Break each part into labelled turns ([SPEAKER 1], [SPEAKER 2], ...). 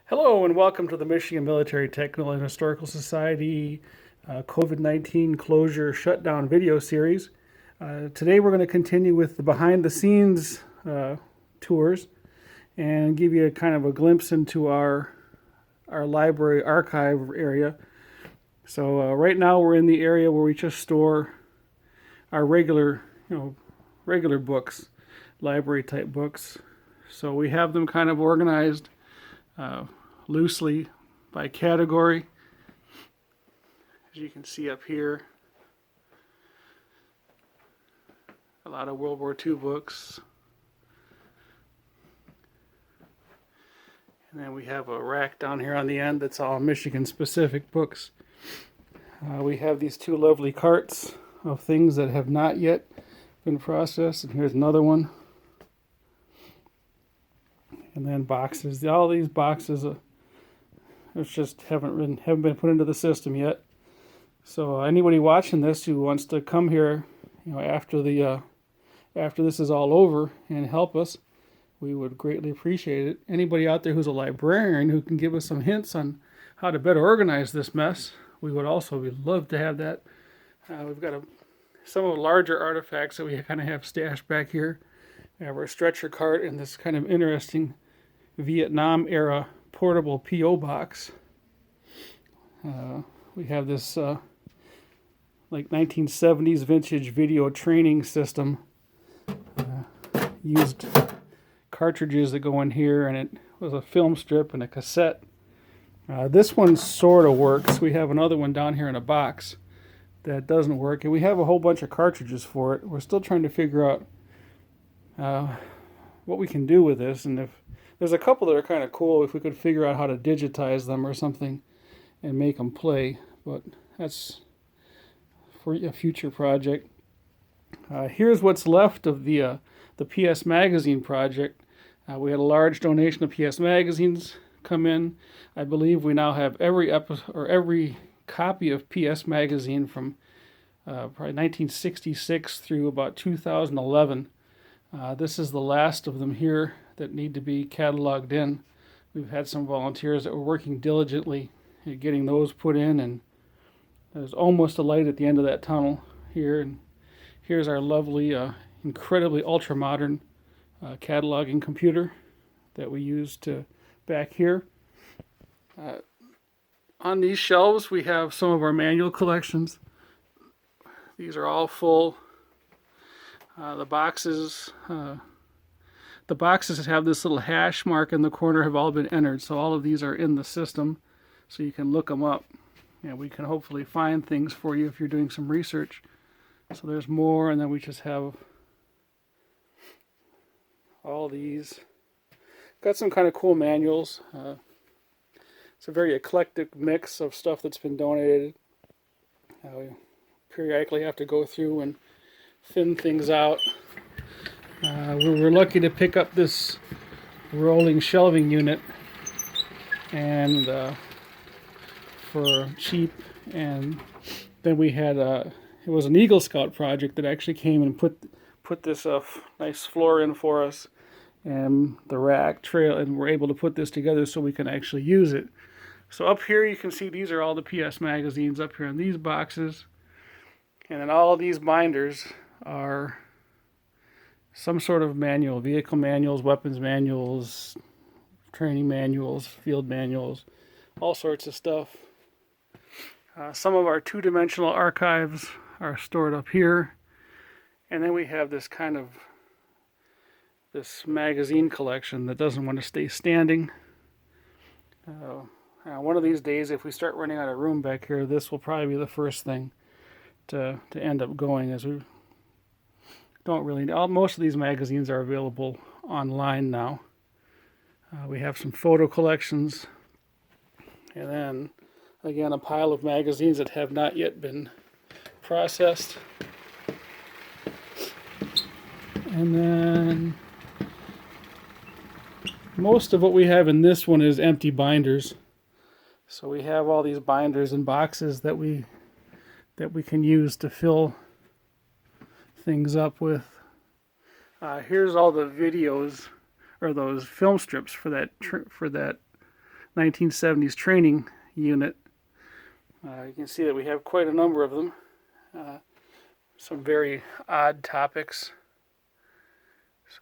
[SPEAKER 1] Hello and welcome to the Michigan Military Technical and Historical Society COVID-19 closure shutdown video series. Today we're going to continue with the behind the scenes tours and give you a kind of a glimpse into our library archive area. So right now we're in the area where we just store our regular books, library type books. So we have them kind of organized loosely by category. As you can see up here, a lot of World War II books. And then we have a rack down here on the end that's all Michigan specific books. We have these two lovely carts of things that have not yet been processed, and here's another one. And then boxes. All these boxes just haven't been put into the system yet. So anybody watching this who wants to come here, after this is all over and help us, we would greatly appreciate it. Anybody out there who's a librarian who can give us some hints on how to better organize this mess, we'd love to have that. We've got some of the larger artifacts that we kind of have stashed back here. We have our stretcher cart and this kind of interesting Vietnam era portable P.O. box. We have this like 1970s vintage video training system. Used cartridges that go in here, and it was a film strip and a cassette. This one sort of works. We have another one down here in a box that doesn't work, and we have a whole bunch of cartridges for it. We're still trying to figure out what we can do with this, and if there's a couple that are kind of cool, if we could figure out how to digitize them or something and make them play, but that's for a future project. Here's what's left of the PS Magazine project. We had a large donation of PS Magazines come in. I believe we now have every copy of PS Magazine from probably 1966 through about 2011. This is the last of them here that need to be cataloged in. We've had some volunteers that were working diligently at getting those put in, and there's almost a light at the end of that tunnel here. And here's our lovely, incredibly ultra-modern cataloging computer that we use back here. On these shelves we have some of our manual collections. These are all full. The boxes that have this little hash mark in the corner have all been entered, so all of these are in the system, so you can look them up. And we can hopefully find things for you if you're doing some research. So there's more, and then we just have all these. Got some kind of cool manuals. It's a very eclectic mix of stuff that's been donated. We periodically have to go through and thin things out. We were lucky to pick up this rolling shelving unit and for cheap, and then we had it was an Eagle Scout project that actually came and put this nice floor in for us and the rack trail, and we're able to put this together so we can actually use it. So up here you can see these are all the PS magazines up here in these boxes, and then all of these binders are some sort of manual, vehicle manuals, weapons manuals, training manuals, field manuals, all sorts of stuff. Some of our two-dimensional archives are stored up here, and then we have this magazine collection that doesn't want to stay standing. One of these days, if we start running out of room back here, this will probably be the first thing to end up going, as we don't really know. Most of these magazines are available online now. We have some photo collections, and then again a pile of magazines that have not yet been processed. And then most of what we have in this one is empty binders. So we have all these binders and boxes that we can use to fill things up with. Here's all the videos or those film strips for that 1970s training unit. You can see that we have quite a number of them. Some very odd topics.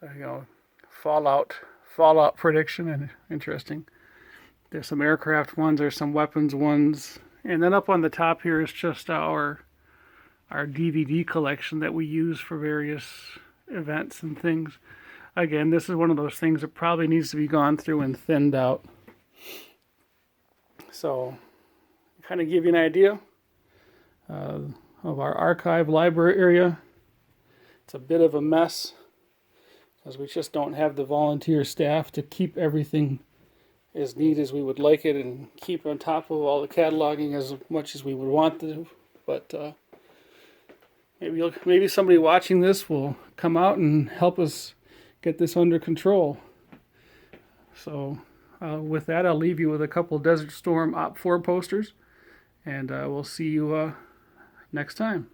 [SPEAKER 1] So, fallout prediction, and interesting. There's some aircraft ones, there's some weapons ones, and then up on the top here is just our DVD collection that we use for various events and things. Again, this is one of those things that probably needs to be gone through and thinned out. So, kind of give you an idea of our archive library area. It's a bit of a mess because we just don't have the volunteer staff to keep everything as neat as we would like it and keep on top of all the cataloging as much as we would want to. But maybe somebody watching this will come out and help us get this under control. So with that, I'll leave you with a couple Desert Storm Op 4 posters, and we'll see you next time.